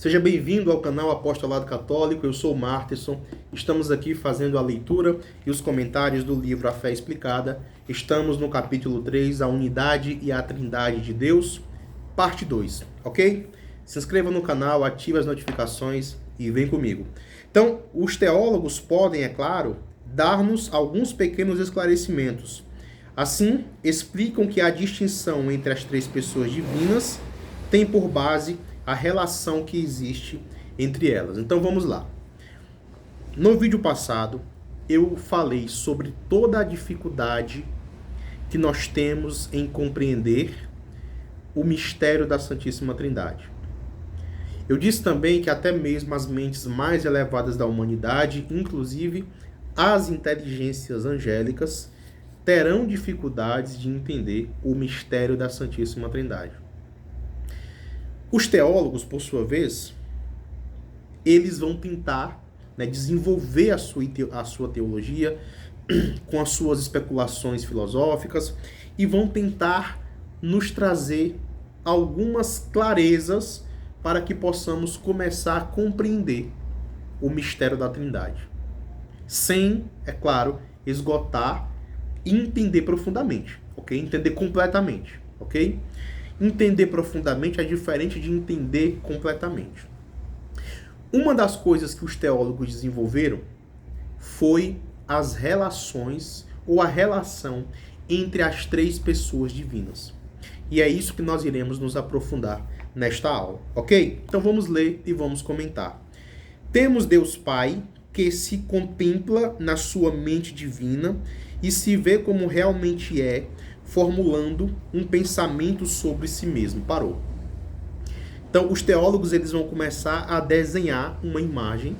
Seja bem-vindo ao canal Apostolado Católico, eu sou o Marterson. Estamos aqui fazendo a leitura e os comentários do livro A Fé Explicada. Estamos no capítulo 3, a unidade e a trindade de Deus, parte 2, ok? Se inscreva no canal, ative as notificações e vem comigo. Então, os teólogos podem, é claro, dar-nos alguns pequenos esclarecimentos. Assim, explicam que a distinção entre as três pessoas divinas tem por base a relação que existe entre elas. Então vamos lá. No vídeo passado, eu falei sobre toda a dificuldade que nós temos em compreender o mistério da Santíssima Trindade. Eu disse também que até mesmo as mentes mais elevadas da humanidade, inclusive as inteligências angélicas, terão dificuldades de entender o mistério da Santíssima Trindade. Os teólogos, por sua vez, eles vão tentar, desenvolver a sua teologia com as suas especulações filosóficas e vão tentar nos trazer algumas clarezas para que possamos começar a compreender o mistério da Trindade. Sem, é claro, esgotar e entender profundamente, ok? Entender completamente, ok? Entender profundamente é diferente de entender completamente. Uma das coisas que os teólogos desenvolveram foi as relações ou a relação entre as três pessoas divinas. E é isso que nós iremos nos aprofundar nesta aula, ok? Então vamos ler e vamos comentar. Temos Deus Pai, que se contempla na sua mente divina e se vê como realmente é, formulando um pensamento sobre si mesmo. Parou. Então, os teólogos eles vão começar a desenhar uma imagem,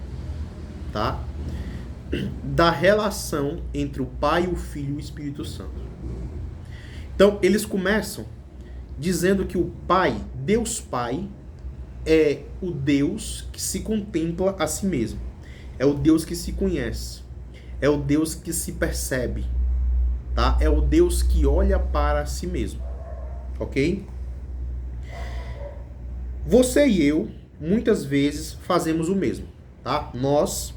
tá? Da relação entre o Pai, o Filho e o Espírito Santo. Então, eles começam dizendo que o Pai, Deus Pai, é o Deus que se contempla a si mesmo. É o Deus que se conhece. É o Deus que se percebe. Tá? É o Deus que olha para si mesmo. Ok? Você e eu, muitas vezes, fazemos o mesmo. Tá? Nós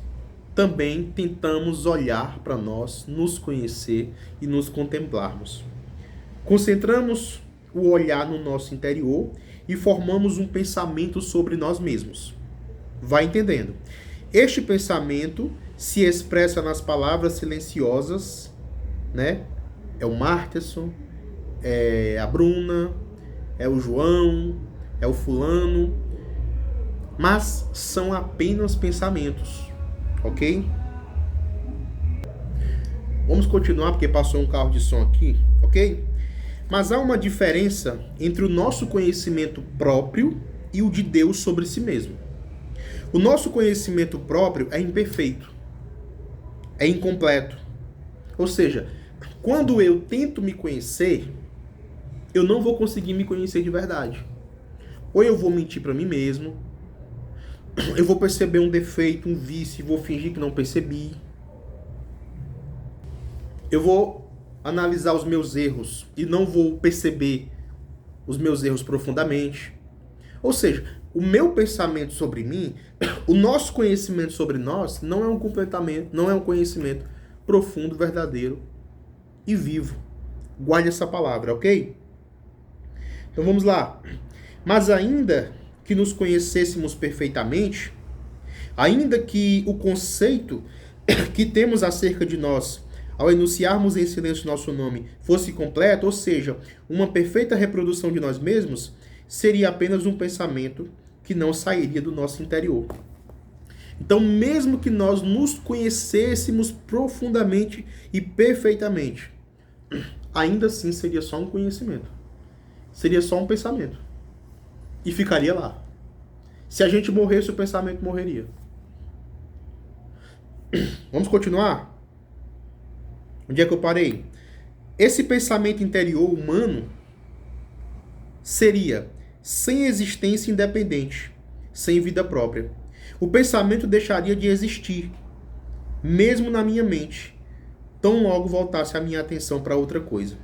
também tentamos olhar para nós, nos conhecer e nos contemplarmos. Concentramos o olhar no nosso interior e formamos um pensamento sobre nós mesmos. Vai entendendo? Este pensamento se expressa nas palavras silenciosas, né? É o Marterson, é a Bruna, é o João, é o fulano, mas são apenas pensamentos, ok? Vamos continuar porque passou um carro de som aqui, ok? Mas há uma diferença entre o nosso conhecimento próprio e o de Deus sobre si mesmo. O nosso conhecimento próprio é imperfeito, é incompleto. Ou seja, quando eu tento me conhecer, eu não vou conseguir me conhecer de verdade. Ou eu vou mentir para mim mesmo, eu vou perceber um defeito, um vício, e vou fingir que não percebi. Eu vou analisar os meus erros e não vou perceber os meus erros profundamente. Ou seja, o meu pensamento sobre mim, o nosso conhecimento sobre nós, não é um conhecimento profundo, verdadeiro e vivo. Guarde essa palavra, ok? Então vamos lá. Mas ainda que nos conhecêssemos perfeitamente, ainda que o conceito que temos acerca de nós, ao enunciarmos em silêncio nosso nome, fosse completo, ou seja, uma perfeita reprodução de nós mesmos, seria apenas um pensamento que não sairia do nosso interior. Então, mesmo que nós nos conhecêssemos profundamente e perfeitamente, ainda assim seria só um conhecimento. Seria só um pensamento. E ficaria lá. Se a gente morresse, o pensamento morreria. Vamos continuar? Onde é que eu parei? Esse pensamento interior humano seria sem existência independente, sem vida própria. O pensamento deixaria de existir, mesmo na minha mente, tão logo voltasse a minha atenção para outra coisa.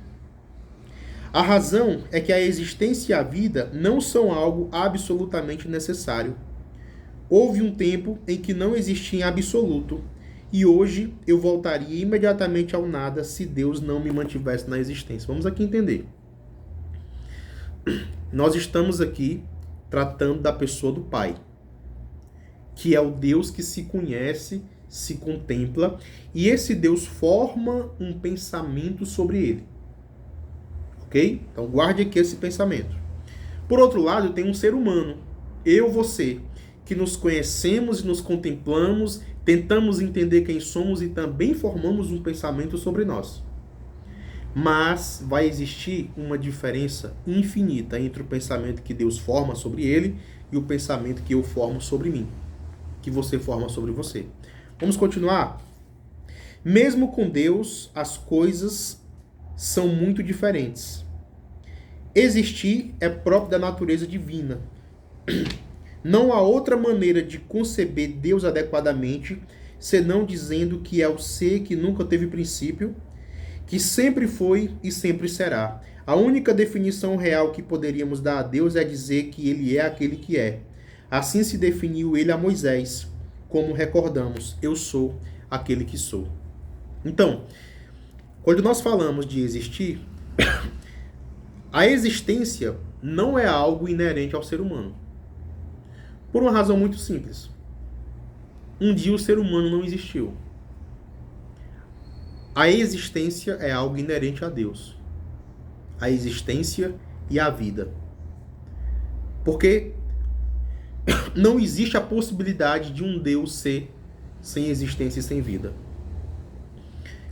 A razão é que a existência e a vida não são algo absolutamente necessário, Houve um tempo em que não existia em absoluto, e hoje eu voltaria imediatamente ao nada se Deus não me mantivesse na existência. Vamos aqui entender. Nós estamos aqui tratando da pessoa do Pai, que é o Deus que se conhece, se contempla, e esse Deus forma um pensamento sobre ele. Ok? Então guarde aqui esse pensamento. Por outro lado, tem um ser humano, eu, você, que nos conhecemos e nos contemplamos, tentamos entender quem somos e também formamos um pensamento sobre nós. Mas vai existir uma diferença infinita entre o pensamento que Deus forma sobre ele e o pensamento que eu formo sobre mim, que você forma sobre você. Vamos continuar? Mesmo com Deus, as coisas são muito diferentes. Existir é próprio da natureza divina. Não há outra maneira de conceber Deus adequadamente, senão dizendo que é o ser que nunca teve princípio, que sempre foi e sempre será. A única definição real que poderíamos dar a Deus é dizer que ele é aquele que é. Assim se definiu ele a Moisés, como recordamos, eu sou aquele que sou. Então, quando nós falamos de existir, a existência não é algo inerente ao ser humano. Por uma razão muito simples. Um dia o ser humano não existiu. A existência é algo inerente a Deus. A existência e a vida. Porque não existe a possibilidade de um Deus ser sem existência e sem vida.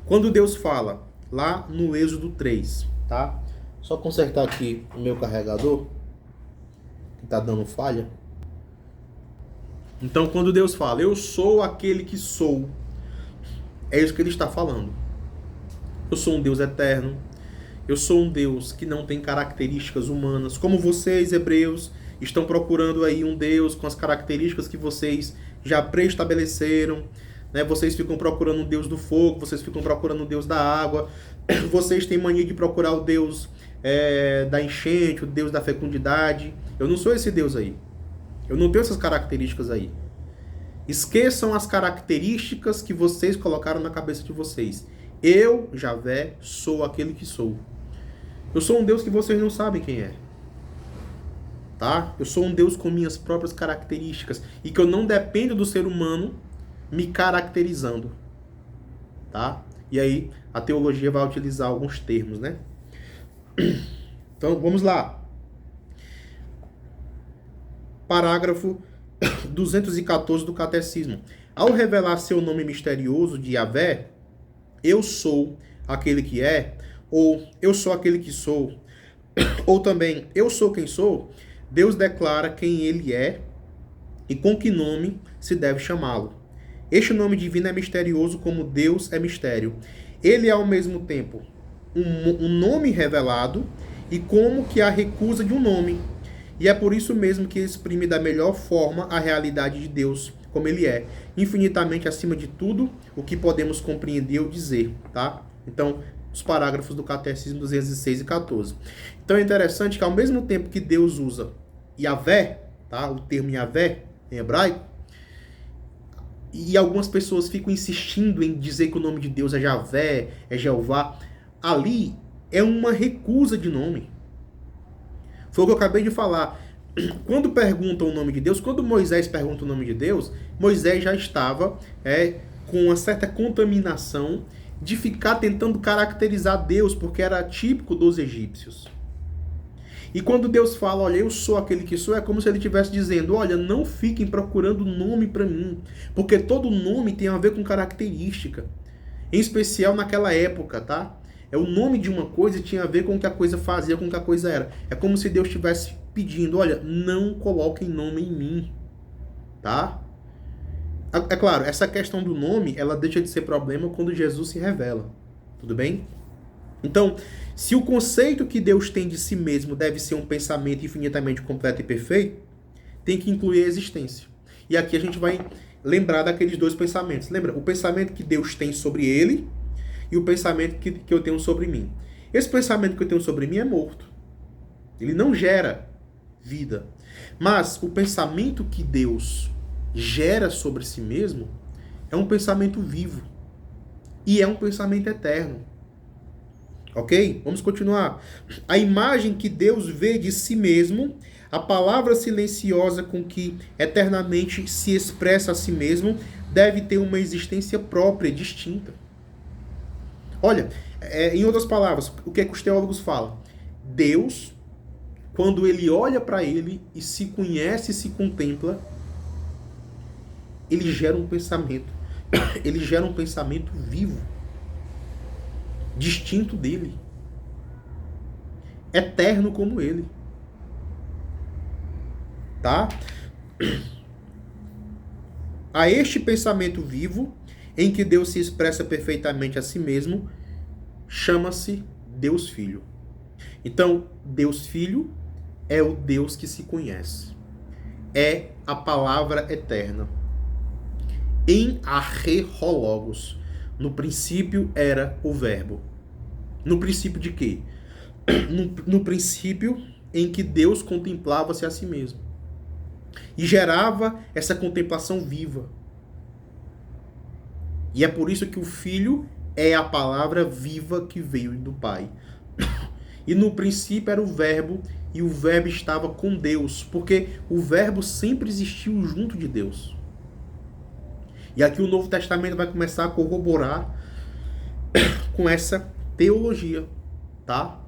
Quando Deus fala, lá no Êxodo 3, tá? Só consertar aqui o meu carregador, que está dando falha. Então, quando Deus fala, eu sou aquele que sou, é isso que ele está falando. Eu sou um Deus eterno. Eu sou um Deus que não tem características humanas. Como vocês, hebreus, estão procurando aí um Deus com as características que vocês já preestabeleceram. Né? Vocês ficam procurando um Deus do fogo, vocês ficam procurando um Deus da água. Vocês têm mania de procurar o Deus da enchente, o Deus da fecundidade. Eu não sou esse Deus aí. Eu não tenho essas características aí. Esqueçam as características que vocês colocaram na cabeça de vocês. Eu, Javé, sou aquele que sou. Eu sou um Deus que vocês não sabem quem é. Tá? Eu sou um Deus com minhas próprias características. E que eu não dependo do ser humano me caracterizando. Tá? E aí, a teologia vai utilizar alguns termos, né? Então, vamos lá. Parágrafo 214 do Catecismo. Ao revelar seu nome misterioso de Yahvé, eu sou aquele que é, ou eu sou aquele que sou, ou também eu sou quem sou, Deus declara quem ele é e com que nome se deve chamá-lo. Este nome divino é misterioso como Deus é mistério. Ele é ao mesmo tempo um nome revelado e como que a recusa de um nome. E é por isso mesmo que exprime da melhor forma a realidade de Deus, como ele é, infinitamente acima de tudo o que podemos compreender ou dizer, tá? Então, os parágrafos do Catecismo 206 e 14. Então é interessante que ao mesmo tempo que Deus usa Yahvé, tá? O termo Yahvé em hebraico, e algumas pessoas ficam insistindo em dizer que o nome de Deus é Javé, é Jeová, ali é uma recusa de nome. Foi o que eu acabei de falar. Quando perguntam o nome de Deus, quando Moisés pergunta o nome de Deus, Moisés já estava com uma certa contaminação de ficar tentando caracterizar Deus, porque era típico dos egípcios. E quando Deus fala, olha, eu sou aquele que sou, é como se ele estivesse dizendo, olha, não fiquem procurando nome para mim, porque todo nome tem a ver com característica. Em especial naquela época, tá? O nome de uma coisa tinha a ver com o que a coisa fazia, com o que a coisa era. É como se Deus estivesse pedindo, olha, não coloquem nome em mim, tá? É claro, essa questão do nome, ela deixa de ser problema quando Jesus se revela, tudo bem? Então, se o conceito que Deus tem de si mesmo deve ser um pensamento infinitamente completo e perfeito, tem que incluir a existência. E aqui a gente vai lembrar daqueles dois pensamentos. Lembra? O pensamento que Deus tem sobre ele e o pensamento que eu tenho sobre mim. Esse pensamento que eu tenho sobre mim é morto. Ele não gera vida. Mas o pensamento que Deus gera sobre si mesmo, é um pensamento vivo. E é um pensamento eterno. Ok? Vamos continuar. A imagem que Deus vê de si mesmo, a palavra silenciosa com que eternamente se expressa a si mesmo, deve ter uma existência própria, distinta. Olha, em outras palavras, o que é que os teólogos falam? Deus, quando ele olha para ele e se conhece e se contempla, ele gera um pensamento. Ele gera um pensamento vivo, distinto dele, eterno como ele. Tá? A este pensamento vivo, em que Deus se expressa perfeitamente a si mesmo, chama-se Deus Filho. Então, Deus Filho é o Deus que se conhece. É a palavra eterna. Em arche-ho-logos. No princípio era o verbo. No princípio de quê? No princípio em que Deus contemplava-se a si mesmo. E gerava essa contemplação viva. E é por isso que o Filho é a palavra viva que veio do Pai. E no princípio era o verbo, e o verbo estava com Deus, porque o verbo sempre existiu junto de Deus. E aqui o Novo Testamento vai começar a corroborar com essa teologia, tá?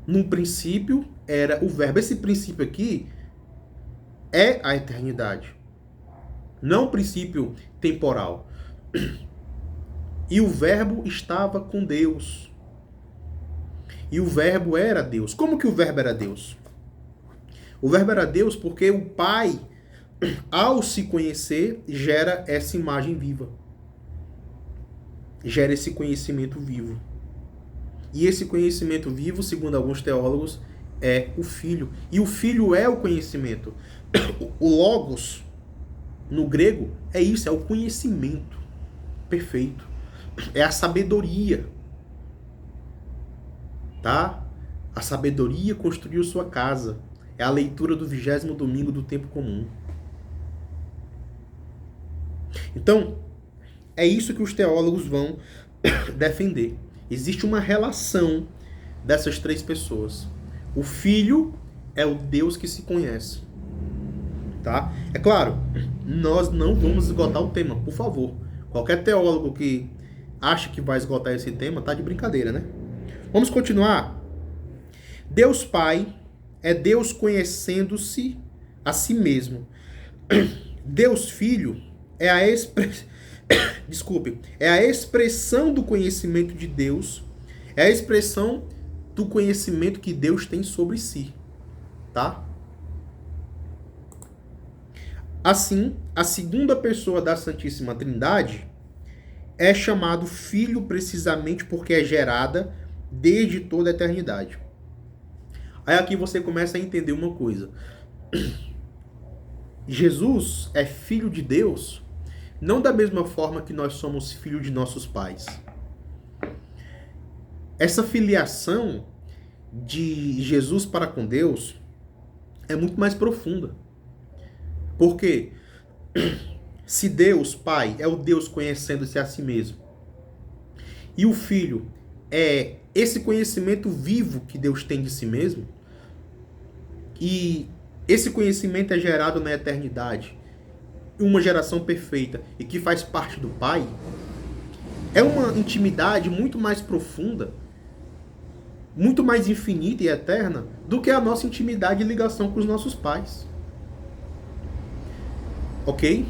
No princípio era o verbo. Esse princípio aqui é a eternidade. Não o princípio temporal. E o verbo estava com Deus. E o verbo era Deus. Como que o verbo era Deus? O verbo era Deus porque o Pai, ao se conhecer, gera essa imagem viva. Gera esse conhecimento vivo. E esse conhecimento vivo, segundo alguns teólogos, é o Filho. E o Filho é o conhecimento. O logos, no grego, é isso, é o conhecimento perfeito. É a sabedoria. Tá? A sabedoria construiu sua casa. É a leitura do 20º domingo do tempo comum. Então, é isso que os teólogos vão defender. Existe uma relação dessas três pessoas. O Filho é o Deus que se conhece. Tá? É claro, nós não vamos esgotar o tema, por favor. Qualquer teólogo que acha que vai esgotar esse tema, tá de brincadeira, né? Vamos continuar. Deus Pai é Deus conhecendo-se a si mesmo. Deus Filho é a é a expressão do conhecimento de Deus, é a expressão do conhecimento que Deus tem sobre si, tá? Assim, a segunda pessoa da Santíssima Trindade é chamado Filho precisamente porque é gerada desde toda a eternidade. Aí aqui você começa a entender uma coisa. Jesus é filho de Deus, não da mesma forma que nós somos filhos de nossos pais. Essa filiação de Jesus para com Deus é muito mais profunda. Porque se Deus, Pai, é o Deus conhecendo-se a si mesmo, e o Filho é esse conhecimento vivo que Deus tem de si mesmo, e esse conhecimento é gerado na eternidade, uma geração perfeita e que faz parte do Pai, é uma intimidade muito mais profunda, muito mais infinita e eterna do que a nossa intimidade e ligação com os nossos pais. Ok?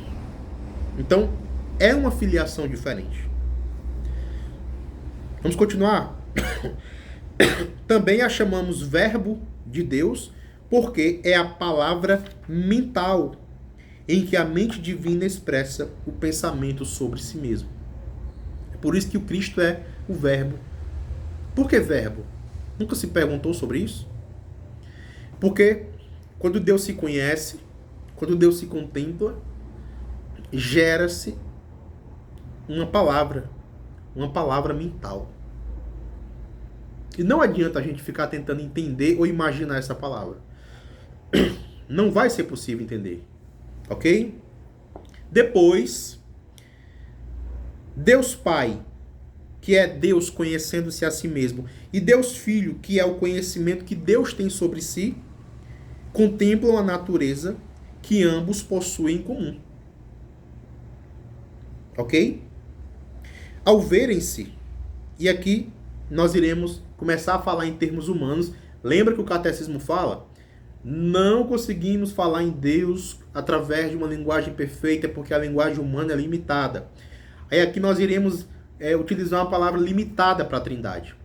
Então, é uma filiação diferente. Vamos continuar? Também a chamamos verbo de Deus, porque é a palavra mental em que a mente divina expressa o pensamento sobre si mesmo. É por isso que o Cristo é o verbo. Por que verbo? Nunca se perguntou sobre isso? Porque quando Deus se conhece, quando Deus se contempla, gera-se uma palavra mental. E não adianta a gente ficar tentando entender ou imaginar essa palavra. Não vai ser possível entender. ok? Depois, Deus Pai, que é Deus conhecendo-se a si mesmo, e Deus Filho, que é o conhecimento que Deus tem sobre si, contemplam a natureza que ambos possuem em comum. Ok? Ao verem-se, e aqui nós iremos começar a falar em termos humanos. Lembra que o catecismo fala? Não conseguimos falar em Deus através de uma linguagem perfeita, porque a linguagem humana é limitada. Aí aqui nós iremos utilizar uma palavra limitada para a Trindade.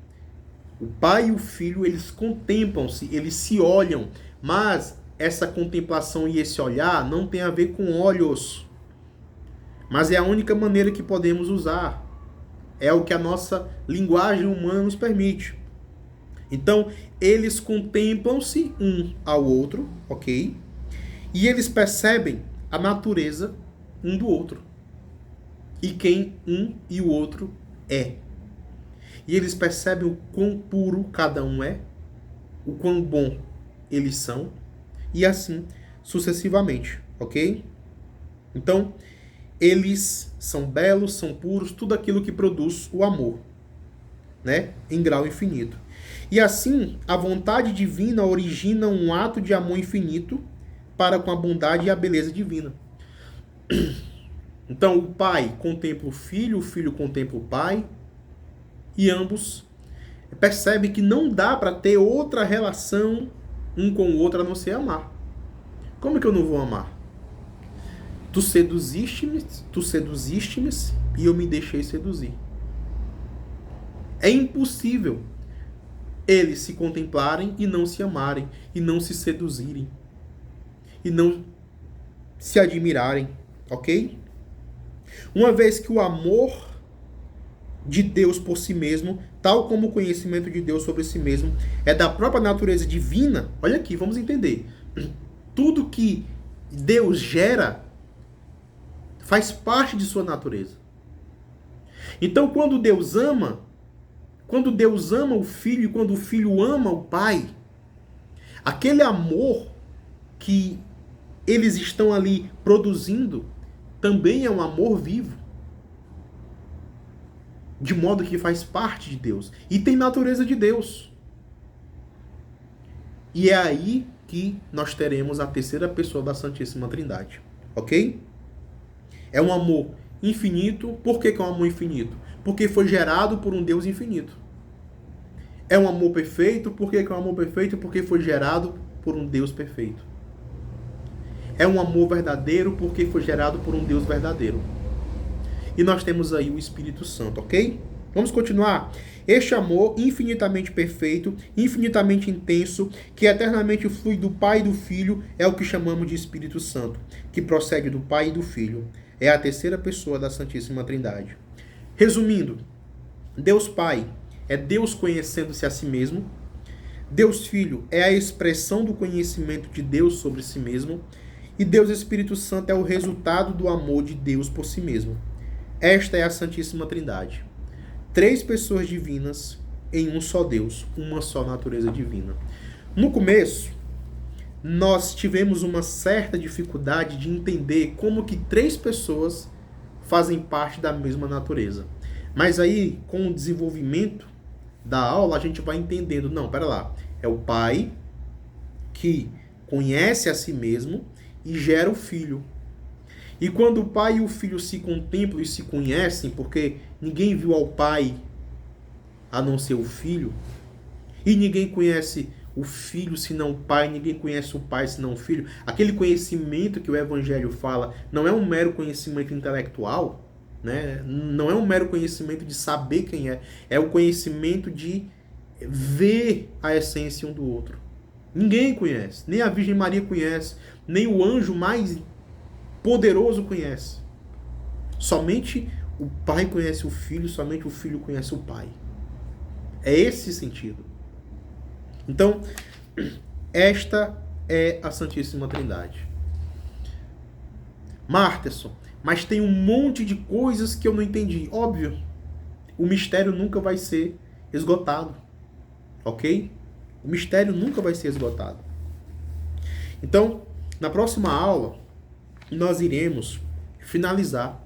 O Pai e o Filho, eles contemplam-se, eles se olham, mas essa contemplação e esse olhar não tem a ver com olhos, mas é a única maneira que podemos usar. É o que a nossa linguagem humana nos permite. Então, eles contemplam-se um ao outro, ok? E eles percebem a natureza um do outro. E quem um e o outro é. E eles percebem o quão puro cada um é, o quão bom eles são, e assim sucessivamente, ok? Então, eles são belos, são puros, tudo aquilo que produz o amor, né? Em grau infinito. E assim, a vontade divina origina um ato de amor infinito para com a bondade e a beleza divina. Então, o Pai contempla o Filho contempla o Pai, e ambos percebem que não dá para ter outra relação um com o outro a não ser amar. Como é que eu não vou amar? Tu seduziste-me e eu me deixei seduzir. É impossível eles se contemplarem e não se amarem, e não se seduzirem, e não se admirarem, ok? Uma vez que o amor de Deus por si mesmo, tal como o conhecimento de Deus sobre si mesmo, é da própria natureza divina. Olha aqui, vamos entender. Tudo que Deus gera faz parte de sua natureza. Então, quando Deus ama o Filho, e quando o Filho ama o Pai, aquele amor que eles estão ali produzindo também é um amor vivo. De modo que faz parte de Deus. E tem natureza de Deus. E é aí que nós teremos a terceira pessoa da Santíssima Trindade. Ok? É um amor infinito. Por que é um amor infinito? Porque foi gerado por um Deus infinito. É um amor perfeito. Por que é um amor perfeito? Porque foi gerado por um Deus perfeito. É um amor verdadeiro porque foi gerado por um Deus verdadeiro. E nós temos aí o Espírito Santo, ok? Vamos continuar? Este amor infinitamente perfeito, infinitamente intenso, que eternamente flui do Pai e do Filho, é o que chamamos de Espírito Santo, que procede do Pai e do Filho. É a terceira pessoa da Santíssima Trindade. Resumindo, Deus Pai é Deus conhecendo-se a si mesmo. Deus Filho é a expressão do conhecimento de Deus sobre si mesmo. E Deus Espírito Santo é o resultado do amor de Deus por si mesmo. Esta é a Santíssima Trindade. Três pessoas divinas em um só Deus, uma só natureza divina. No começo, nós tivemos uma certa dificuldade de entender como que três pessoas fazem parte da mesma natureza. Mas aí, com o desenvolvimento da aula, a gente vai entendendo. Não, pera lá. É o Pai que conhece a si mesmo e gera o Filho. E quando o Pai e o Filho se contemplam e se conhecem, porque ninguém viu ao Pai a não ser o Filho, e ninguém conhece o Filho senão o Pai, ninguém conhece o Pai senão o Filho, aquele conhecimento que o Evangelho fala não é um mero conhecimento intelectual, né? Não é um mero conhecimento de saber quem é o conhecimento de ver a essência um do outro. Ninguém conhece, nem a Virgem Maria conhece, nem o anjo mais poderoso conhece. Somente o Pai conhece o Filho, somente o Filho conhece o Pai. É esse sentido. Então, esta é a Santíssima Trindade. Marterson, mas tem um monte de coisas que eu não entendi. Óbvio, o mistério nunca vai ser esgotado. Ok? O mistério nunca vai ser esgotado. Então, na próxima aula, nós iremos finalizar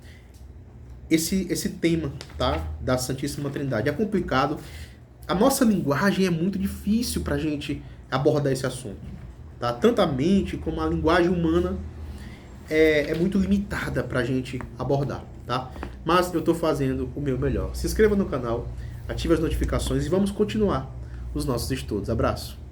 esse tema, tá? Da Santíssima Trindade. É complicado. A nossa linguagem é muito difícil para a gente abordar esse assunto, tá? Tanto a mente como a linguagem humana é muito limitada para a gente abordar, tá? Mas eu estou fazendo o meu melhor. Se inscreva no canal, ative as notificações e vamos continuar os nossos estudos. Abraço!